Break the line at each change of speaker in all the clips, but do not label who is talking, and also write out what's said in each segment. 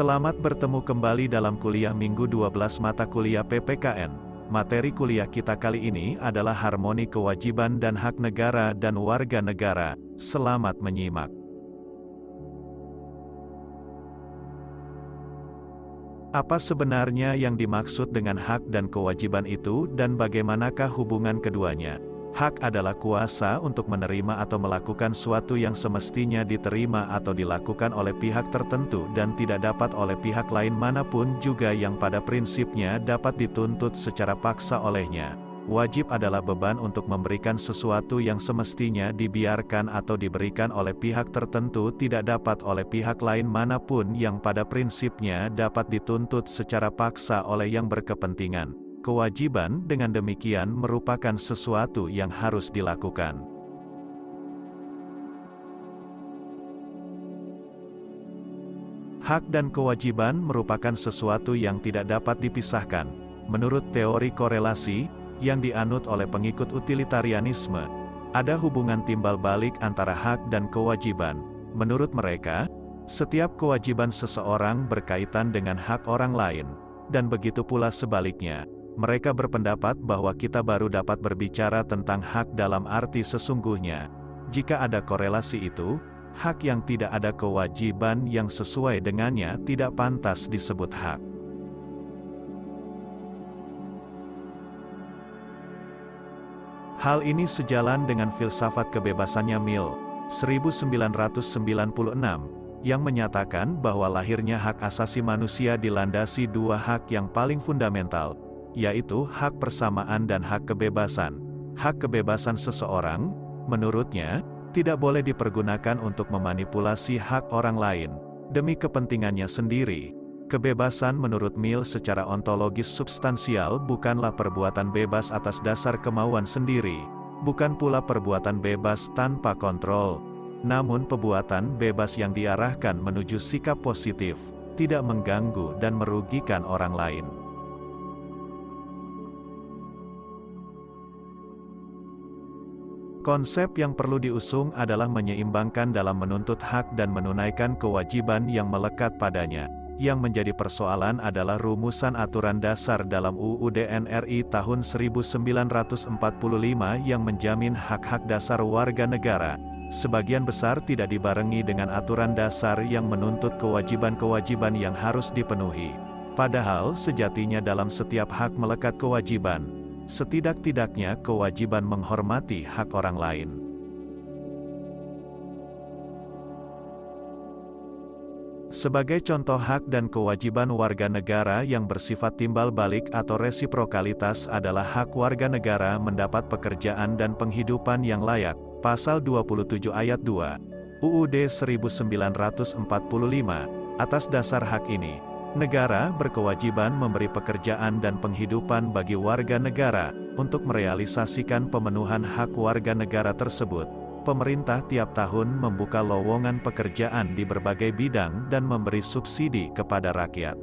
Selamat bertemu kembali dalam kuliah Minggu 12 mata kuliah PPKN. Materi kuliah kita kali ini adalah harmoni kewajiban dan hak negara dan warga negara. Selamat menyimak. Apa sebenarnya yang dimaksud dengan hak dan kewajiban itu dan bagaimanakah hubungan keduanya? Hak adalah kuasa untuk menerima atau melakukan suatu yang semestinya diterima atau dilakukan oleh pihak tertentu dan tidak dapat oleh pihak lain manapun juga yang pada prinsipnya dapat dituntut secara paksa olehnya. Wajib adalah beban untuk memberikan sesuatu yang semestinya dibiarkan atau diberikan oleh pihak tertentu tidak dapat oleh pihak lain manapun yang pada prinsipnya dapat dituntut secara paksa oleh yang berkepentingan. Kewajiban dengan demikian merupakan sesuatu yang harus dilakukan. Hak dan kewajiban merupakan sesuatu yang tidak dapat dipisahkan. Menurut teori korelasi, yang dianut oleh pengikut utilitarianisme, ada hubungan timbal balik antara hak dan kewajiban. Menurut mereka, setiap kewajiban seseorang berkaitan dengan hak orang lain, dan begitu pula sebaliknya. Mereka berpendapat bahwa kita baru dapat berbicara tentang hak dalam arti sesungguhnya jika ada korelasi itu. Hak yang tidak ada kewajiban yang sesuai dengannya tidak pantas disebut hak. Hal ini sejalan dengan filsafat kebebasannya Mill, 1996, yang menyatakan bahwa lahirnya hak asasi manusia dilandasi dua hak yang paling fundamental, yaitu hak persamaan dan hak kebebasan. Hak kebebasan seseorang, menurutnya, tidak boleh dipergunakan untuk memanipulasi hak orang lain demi kepentingannya sendiri. Kebebasan menurut Mill secara ontologis substansial bukanlah perbuatan bebas atas dasar kemauan sendiri, bukan pula perbuatan bebas tanpa kontrol, namun perbuatan bebas yang diarahkan menuju sikap positif, tidak mengganggu dan merugikan orang lain. Konsep yang perlu diusung adalah menyeimbangkan dalam menuntut hak dan menunaikan kewajiban yang melekat padanya. Yang menjadi persoalan adalah rumusan aturan dasar dalam UUD NRI tahun 1945 yang menjamin hak-hak dasar warga negara. Sebagian besar tidak dibarengi dengan aturan dasar yang menuntut kewajiban-kewajiban yang harus dipenuhi. Padahal sejatinya dalam setiap hak melekat kewajiban. Setidak-tidaknya kewajiban menghormati hak orang lain. Sebagai contoh hak dan kewajiban warga negara yang bersifat timbal balik atau resiprokalitas adalah hak warga negara mendapat pekerjaan dan penghidupan yang layak. Pasal 27 ayat 2 UUD 1945. Atas dasar hak ini, negara berkewajiban memberi pekerjaan dan penghidupan bagi warga negara. Untuk merealisasikan pemenuhan hak warga negara tersebut, pemerintah tiap tahun membuka lowongan pekerjaan di berbagai bidang dan memberi subsidi kepada rakyat.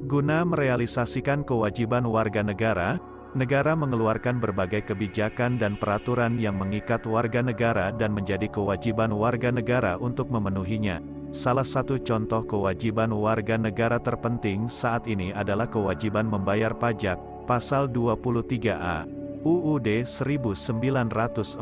Guna merealisasikan kewajiban warga negara, negara mengeluarkan berbagai kebijakan dan peraturan yang mengikat warga negara dan menjadi kewajiban warga negara untuk memenuhinya. Salah satu contoh kewajiban warga negara terpenting saat ini adalah kewajiban membayar pajak, Pasal 23A, UUD 1945.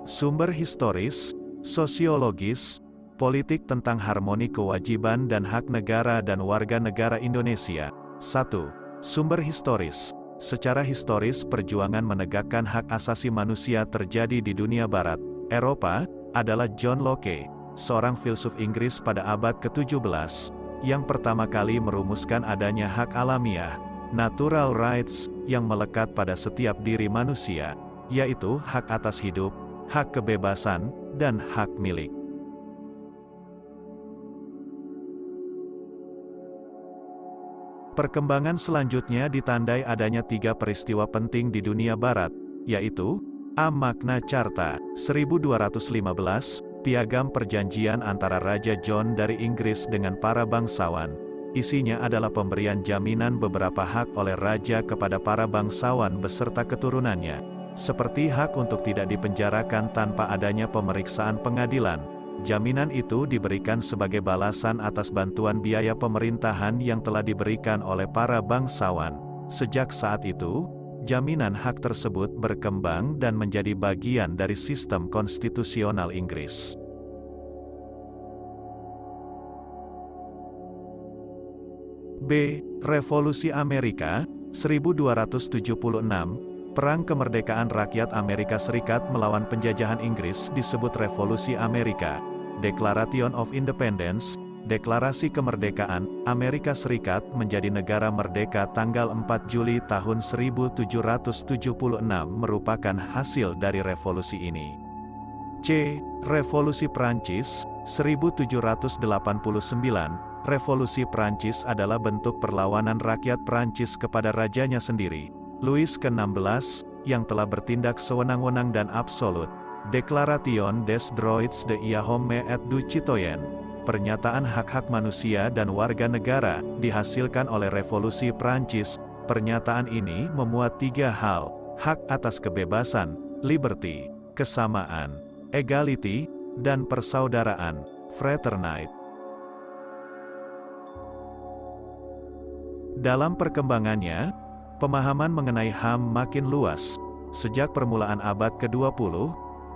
Sumber historis, sosiologis, politik tentang harmoni kewajiban dan hak negara dan warga negara Indonesia. 1. Sumber historis. Secara historis perjuangan menegakkan hak asasi manusia terjadi di dunia barat, Eropa, adalah John Locke, seorang filsuf Inggris pada abad ke-17, yang pertama kali merumuskan adanya hak alamiah, natural rights, yang melekat pada setiap diri manusia, yaitu hak atas hidup, hak kebebasan, dan hak milik. Perkembangan selanjutnya ditandai adanya tiga peristiwa penting di dunia barat, yaitu A. Magna Carta, 1215, piagam perjanjian antara Raja John dari Inggris dengan para bangsawan. Isinya adalah pemberian jaminan beberapa hak oleh raja kepada para bangsawan beserta keturunannya. seperti hak untuk tidak dipenjarakan tanpa adanya pemeriksaan pengadilan. Jaminan itu diberikan sebagai balasan atas bantuan biaya pemerintahan yang telah diberikan oleh para bangsawan. Sejak saat itu, jaminan hak tersebut berkembang dan menjadi bagian dari sistem konstitusional Inggris. B. Revolusi Amerika, 1276. Perang kemerdekaan rakyat Amerika Serikat melawan penjajahan Inggris disebut Revolusi Amerika. Declaration of Independence, Deklarasi Kemerdekaan, Amerika Serikat menjadi negara merdeka tanggal 4 Juli tahun 1776 merupakan hasil dari revolusi ini. C. Revolusi Prancis, 1789. Revolusi Prancis adalah bentuk perlawanan rakyat Prancis kepada rajanya sendiri, Louis ke-16, yang telah bertindak sewenang-wenang dan absolut. Déclaration des droits de l'homme et du citoyen, pernyataan hak-hak manusia dan warga negara, dihasilkan oleh Revolusi Prancis. Pernyataan ini memuat 3 hal: hak atas kebebasan, liberty, kesamaan, equality, dan persaudaraan, fraternité. Dalam perkembangannya, pemahaman mengenai HAM makin luas. Sejak permulaan abad ke-20,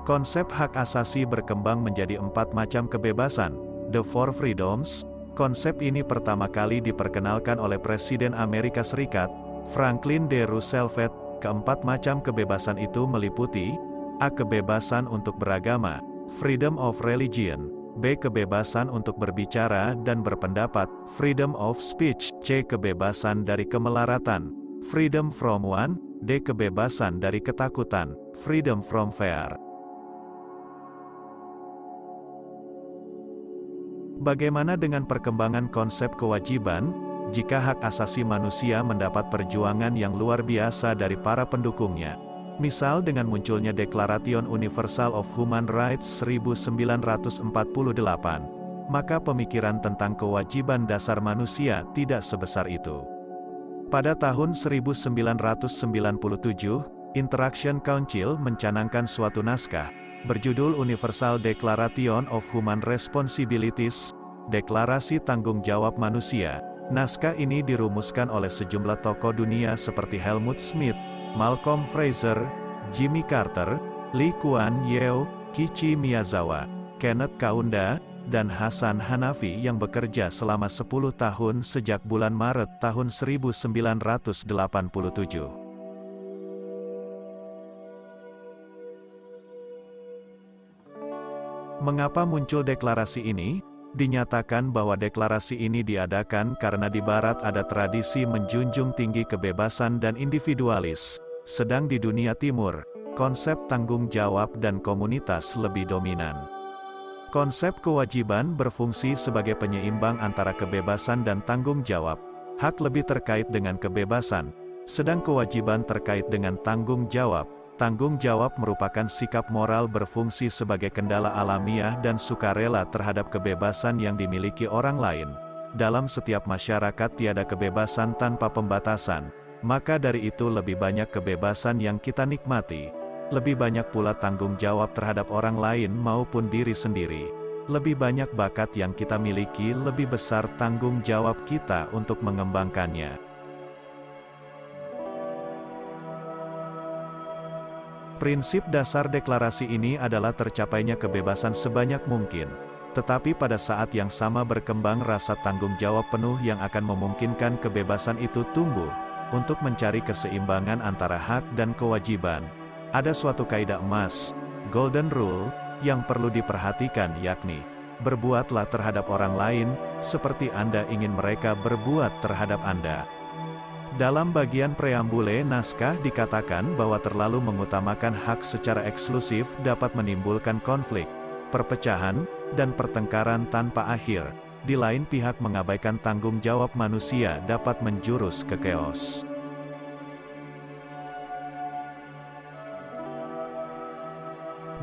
konsep hak asasi berkembang menjadi 4 macam kebebasan, the Four Freedoms. Konsep ini pertama kali diperkenalkan oleh Presiden Amerika Serikat, Franklin D. Roosevelt. Keempat macam kebebasan itu meliputi: A. Kebebasan untuk beragama, freedom of religion; B. Kebebasan untuk berbicara dan berpendapat, freedom of speech; C. Kebebasan dari kemelaratan, freedom from want; D. Kebebasan dari ketakutan, freedom from fear. Bagaimana dengan perkembangan konsep kewajiban? Jika hak asasi manusia mendapat perjuangan yang luar biasa dari para pendukungnya, misal dengan munculnya Declaration Universal of Human Rights 1948, maka pemikiran tentang kewajiban dasar manusia tidak sebesar itu. Pada tahun 1997, Interaction Council mencanangkan suatu naskah berjudul Universal Declaration of Human Responsibilities, Deklarasi Tanggung Jawab Manusia. Naskah ini dirumuskan oleh sejumlah tokoh dunia seperti Helmut Schmidt, Malcolm Fraser, Jimmy Carter, Lee Kuan Yew, Kiichi Miyazawa, Kenneth Kaunda, dan Hasan Hanafi yang bekerja selama 10 tahun sejak bulan Maret tahun 1987. Mengapa muncul deklarasi ini? Dinyatakan bahwa deklarasi ini diadakan karena di Barat ada tradisi menjunjung tinggi kebebasan dan individualis, sedang di dunia Timur, konsep tanggung jawab dan komunitas lebih dominan. Konsep kewajiban berfungsi sebagai penyeimbang antara kebebasan dan tanggung jawab. Hak lebih terkait dengan kebebasan, sedang kewajiban terkait dengan tanggung jawab. Tanggung jawab merupakan sikap moral berfungsi sebagai kendala alamiah dan sukarela terhadap kebebasan yang dimiliki orang lain. Dalam setiap masyarakat tiada kebebasan tanpa pembatasan, maka dari itu lebih banyak kebebasan yang kita nikmati, lebih banyak pula tanggung jawab terhadap orang lain maupun diri sendiri. Lebih banyak bakat yang kita miliki, lebih besar tanggung jawab kita untuk mengembangkannya. Prinsip dasar deklarasi ini adalah tercapainya kebebasan sebanyak mungkin, tetapi pada saat yang sama berkembang rasa tanggung jawab penuh yang akan memungkinkan kebebasan itu tumbuh. Untuk mencari keseimbangan antara hak dan kewajiban, ada suatu kaidah emas, golden rule, yang perlu diperhatikan, yakni, berbuatlah terhadap orang lain, seperti Anda ingin mereka berbuat terhadap Anda. Dalam bagian preambule naskah dikatakan bahwa terlalu mengutamakan hak secara eksklusif dapat menimbulkan konflik, perpecahan, dan pertengkaran tanpa akhir. Di lain pihak mengabaikan tanggung jawab manusia dapat menjurus ke chaos.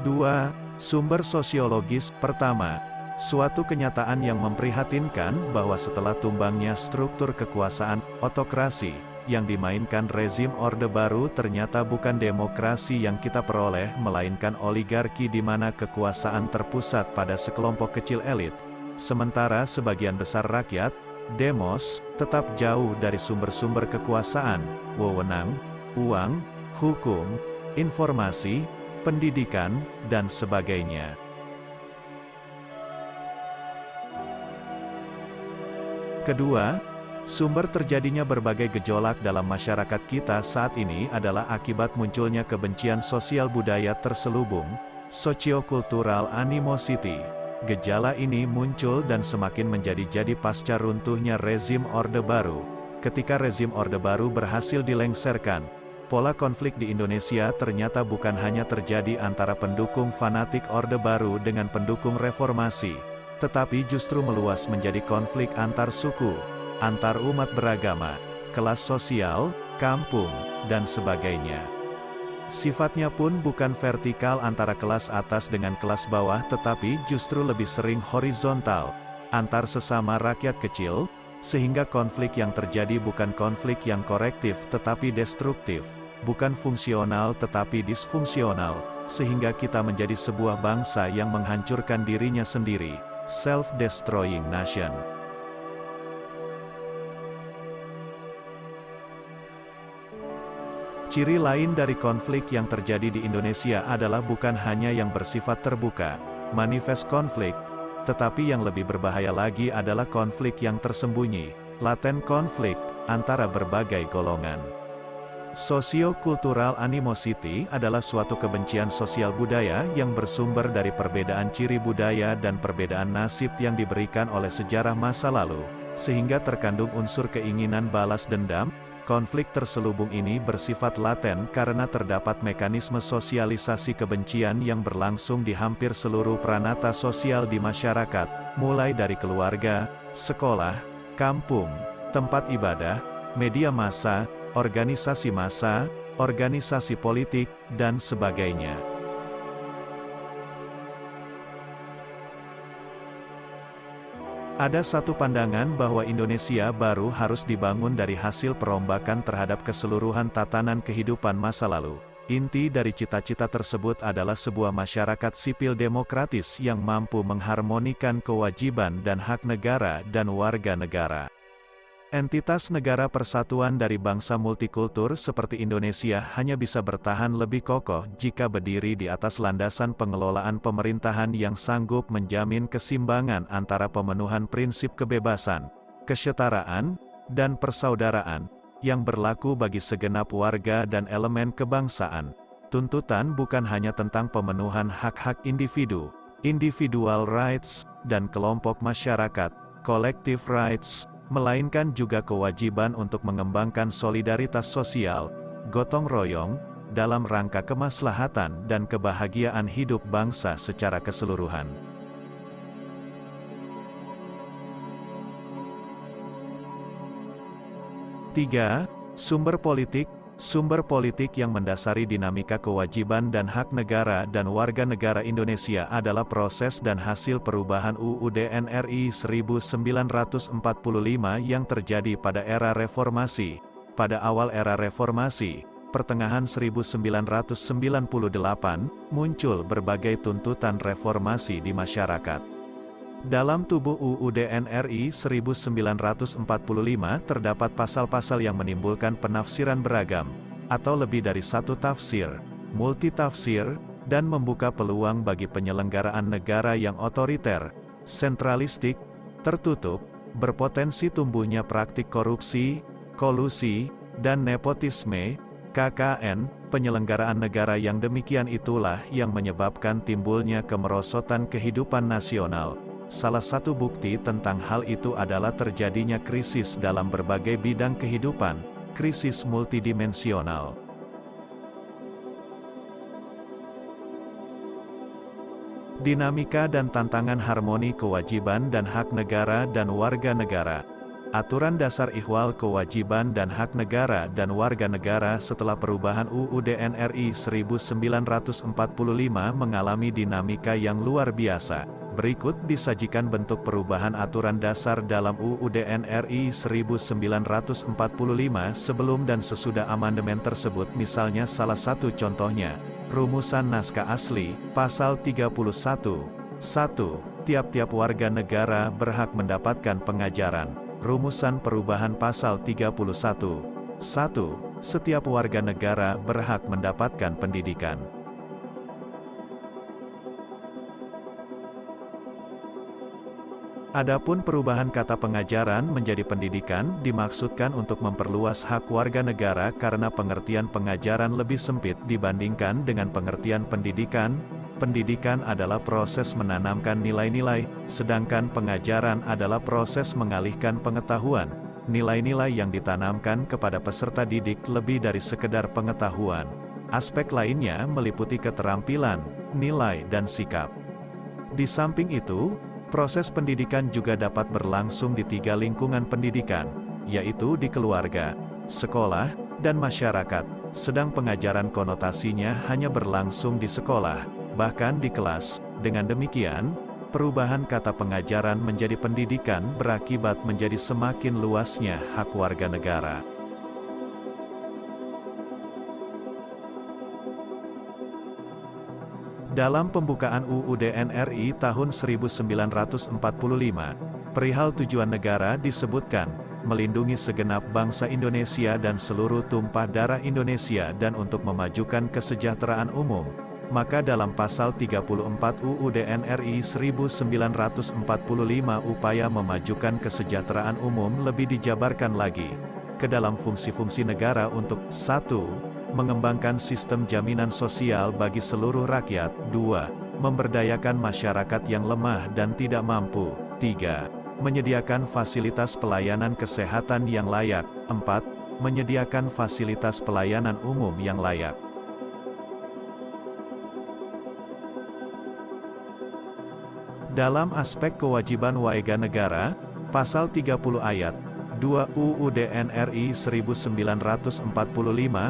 Dua, sumber sosiologis. Pertama, suatu kenyataan yang memprihatinkan bahwa setelah tumbangnya struktur kekuasaan, otokrasi, yang dimainkan rezim Orde Baru ternyata bukan demokrasi yang kita peroleh, melainkan oligarki di mana kekuasaan terpusat pada sekelompok kecil elit. Sementara sebagian besar rakyat, demos, tetap jauh dari sumber-sumber kekuasaan, wewenang, uang, hukum, informasi, pendidikan, dan sebagainya. Kedua, sumber terjadinya berbagai gejolak dalam masyarakat kita saat ini adalah akibat munculnya kebencian sosial budaya terselubung, socio-kultural animosity. Gejala ini muncul dan semakin menjadi-jadi pasca runtuhnya rezim Orde Baru. Ketika rezim Orde Baru berhasil dilengsarkan, pola konflik di Indonesia ternyata bukan hanya terjadi antara pendukung fanatik Orde Baru dengan pendukung reformasi, tetapi justru meluas menjadi konflik antar suku, antar umat beragama, kelas sosial, kampung, dan sebagainya. Sifatnya pun bukan vertikal antara kelas atas dengan kelas bawah, tetapi justru lebih sering horizontal, antar sesama rakyat kecil, sehingga konflik yang terjadi bukan konflik yang korektif tetapi destruktif, bukan fungsional tetapi disfungsional, sehingga kita menjadi sebuah bangsa yang menghancurkan dirinya sendiri. Self-destroying nation. Ciri lain dari konflik yang terjadi di Indonesia adalah bukan hanya yang bersifat terbuka, manifest konflik, tetapi yang lebih berbahaya lagi adalah konflik yang tersembunyi, latent konflik, antara berbagai golongan. Sosio-kultural animosity adalah suatu kebencian sosial budaya yang bersumber dari perbedaan ciri budaya dan perbedaan nasib yang diberikan oleh sejarah masa lalu, sehingga terkandung unsur keinginan balas dendam. Konflik terselubung ini bersifat laten karena terdapat mekanisme sosialisasi kebencian yang berlangsung di hampir seluruh pranata sosial di masyarakat, mulai dari keluarga, sekolah, kampung, tempat ibadah, media massa, organisasi massa, organisasi politik, dan sebagainya. Ada satu pandangan bahwa Indonesia baru harus dibangun dari hasil perombakan terhadap keseluruhan tatanan kehidupan masa lalu. Inti dari cita-cita tersebut adalah sebuah masyarakat sipil demokratis yang mampu mengharmonikan kewajiban dan hak negara dan warga negara. Entitas negara persatuan dari bangsa multikultur seperti Indonesia hanya bisa bertahan lebih kokoh jika berdiri di atas landasan pengelolaan pemerintahan yang sanggup menjamin keseimbangan antara pemenuhan prinsip kebebasan, kesetaraan, dan persaudaraan, yang berlaku bagi segenap warga dan elemen kebangsaan. Tuntutan bukan hanya tentang pemenuhan hak-hak individu, individual rights, dan kelompok masyarakat, collective rights, melainkan juga kewajiban untuk mengembangkan solidaritas sosial, gotong royong, dalam rangka kemaslahatan dan kebahagiaan hidup bangsa secara keseluruhan. Tiga, sumber politik. Sumber politik yang mendasari dinamika kewajiban dan hak negara dan warga negara Indonesia adalah proses dan hasil perubahan UUD NRI 1945 yang terjadi pada era reformasi. Pada awal era reformasi, pertengahan 1998, muncul berbagai tuntutan reformasi di masyarakat. Dalam tubuh UUD NRI 1945 terdapat pasal-pasal yang menimbulkan penafsiran beragam, atau lebih dari satu tafsir, multitafsir, dan membuka peluang bagi penyelenggaraan negara yang otoriter, sentralistik, tertutup, berpotensi tumbuhnya praktik korupsi, kolusi, dan nepotisme. KKN, penyelenggaraan negara yang demikian itulah yang menyebabkan timbulnya kemerosotan kehidupan nasional. Salah satu bukti tentang hal itu adalah terjadinya krisis dalam berbagai bidang kehidupan, krisis multidimensional. Dinamika dan tantangan harmoni kewajiban dan hak negara dan warga negara. Aturan Dasar Ihwal Kewajiban dan Hak Negara dan Warga Negara setelah perubahan UUD NRI 1945 mengalami dinamika yang luar biasa. Berikut disajikan bentuk perubahan aturan dasar dalam UUD NRI 1945 sebelum dan sesudah amandemen tersebut. Misalnya salah satu contohnya, rumusan naskah asli, pasal 31. 1. Tiap-tiap warga negara berhak mendapatkan pengajaran. Rumusan perubahan pasal 31. 1. Setiap warga negara berhak mendapatkan pendidikan. Adapun perubahan kata pengajaran menjadi pendidikan dimaksudkan untuk memperluas hak warga negara karena pengertian pengajaran lebih sempit dibandingkan dengan pengertian pendidikan. Pendidikan adalah proses menanamkan nilai-nilai, sedangkan pengajaran adalah proses mengalihkan pengetahuan. Nilai-nilai yang ditanamkan kepada peserta didik lebih dari sekedar pengetahuan. Aspek lainnya meliputi keterampilan, nilai, dan sikap. Di samping itu, proses pendidikan juga dapat berlangsung di 3 lingkungan pendidikan, yaitu di keluarga, sekolah, dan masyarakat, sedang pengajaran konotasinya hanya berlangsung di sekolah, bahkan di kelas. Dengan demikian, perubahan kata pengajaran menjadi pendidikan berakibat menjadi semakin luasnya hak warga negara. Dalam pembukaan UUD NRI tahun 1945, perihal tujuan negara disebutkan, melindungi segenap bangsa Indonesia dan seluruh tumpah darah Indonesia dan untuk memajukan kesejahteraan umum. Maka dalam pasal 34 UUD NRI 1945 upaya memajukan kesejahteraan umum lebih dijabarkan lagi ke dalam fungsi-fungsi negara untuk 1. Mengembangkan sistem jaminan sosial bagi seluruh rakyat. 2. Memberdayakan masyarakat yang lemah dan tidak mampu. 3. Menyediakan fasilitas pelayanan kesehatan yang layak. 4. Menyediakan fasilitas pelayanan umum yang layak. Dalam aspek kewajiban warga negara, pasal 30 ayat 2 UUD NRI 1945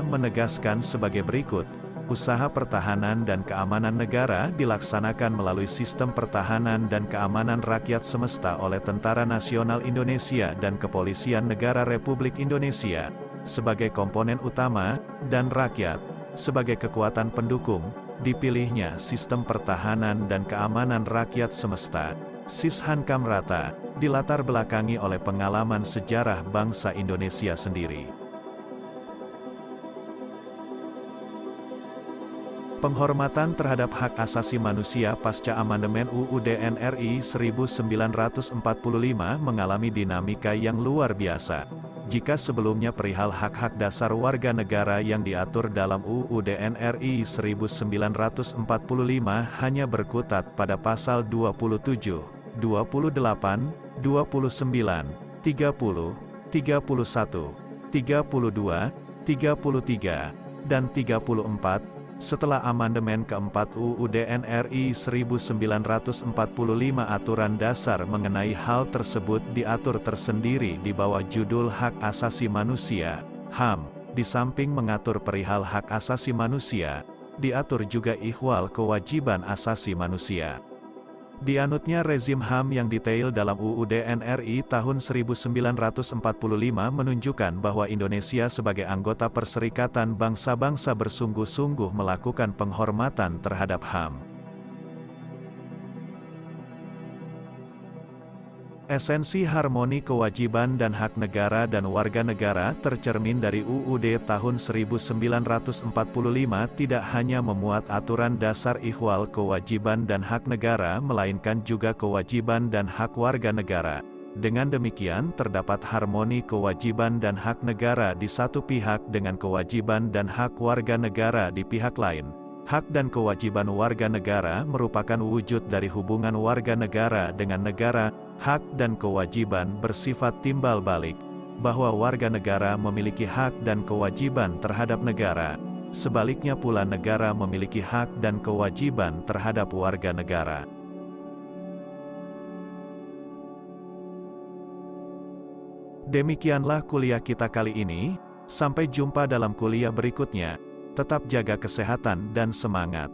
menegaskan sebagai berikut, usaha pertahanan dan keamanan negara dilaksanakan melalui sistem pertahanan dan keamanan rakyat semesta oleh Tentara Nasional Indonesia dan Kepolisian Negara Republik Indonesia, sebagai komponen utama, dan rakyat, sebagai kekuatan pendukung. Dipilihnya sistem pertahanan dan keamanan rakyat semesta, Sishankam Rata, dilatar belakangi oleh pengalaman sejarah bangsa Indonesia sendiri. Penghormatan terhadap hak asasi manusia pasca amandemen UUD NRI 1945 mengalami dinamika yang luar biasa. Jika sebelumnya perihal hak-hak dasar warga negara yang diatur dalam UUD NRI 1945 hanya berkutat pada pasal 27, 28, 29, 30, 31, 32, 33, dan 34, setelah amandemen keempat UUD NRI 1945 aturan dasar mengenai hal tersebut diatur tersendiri di bawah judul Hak Asasi Manusia, HAM. Di samping mengatur perihal hak asasi manusia, diatur juga ihwal kewajiban asasi manusia. Dianutnya rezim HAM yang detail dalam UUD NRI tahun 1945 menunjukkan bahwa Indonesia sebagai anggota Perserikatan Bangsa-Bangsa bersungguh-sungguh melakukan penghormatan terhadap HAM. Esensi harmoni kewajiban dan hak negara dan warga negara tercermin dari UUD tahun 1945 tidak hanya memuat aturan dasar ihwal kewajiban dan hak negara melainkan juga kewajiban dan hak warga negara. Dengan demikian terdapat harmoni kewajiban dan hak negara di satu pihak dengan kewajiban dan hak warga negara di pihak lain. Hak dan kewajiban warga negara merupakan wujud dari hubungan warga negara dengan negara. Hak dan kewajiban bersifat timbal balik, bahwa warga negara memiliki hak dan kewajiban terhadap negara, sebaliknya pula negara memiliki hak dan kewajiban terhadap warga negara. Demikianlah kuliah kita kali ini, sampai jumpa dalam kuliah berikutnya, tetap jaga kesehatan dan semangat.